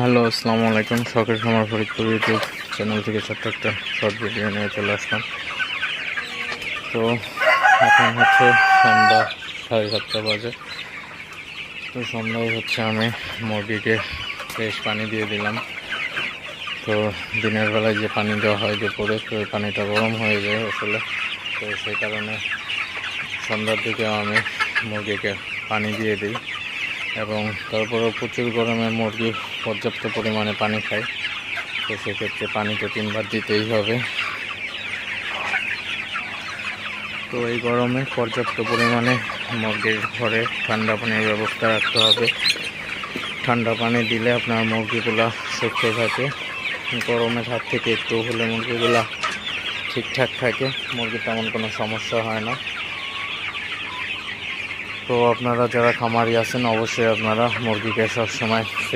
Hello, আসসালামু আলাইকুম। শখের খামার ফরিদপুর ইউটিউব চ্যানেল থেকে ছোট্ট একটা শর্ট ভিডিও নিয়ে চলে আসলাম। তো এখন হচ্ছে সন্ধ্যা 7:30 বাজে। তো সন্ধ্যায় হচ্ছে আমি মুরগিকে ফ্রেশ পানি দিয়ে দিলাম। তো দিনের বেলায় যে পানি দেওয়া হয় দুপুরে, তো ওই পানিটা গরম হয়ে যায় আসলে। তো সেই কারণে সন্ধ্যার দিকেও আমি মুরগিকে পানি দিয়ে দিই, এবং তারপরেও প্রচুর গরমে মুরগি পর্যাপ্ত পরিমাণে পানি খায়। তো সেক্ষেত্রে পানি তো 3বার দিতেই হবে। তো এই গরমে পর্যাপ্ত পরিমাণে মুরগির ঘরে ঠান্ডা পানির ব্যবস্থা রাখতে হবে। ঠান্ডা পানি দিলে আপনার মুরগিগুলা সুস্থ থাকে। গরমের হাত থেকে একটু হলে মুরগিগুলা ঠিকঠাক থাকে, মুরগির তেমন কোনো সমস্যা হয় না। তো আপনারা যারা খামারি আছেন, অবশ্যই আপনারা মুরগিকে সবসময়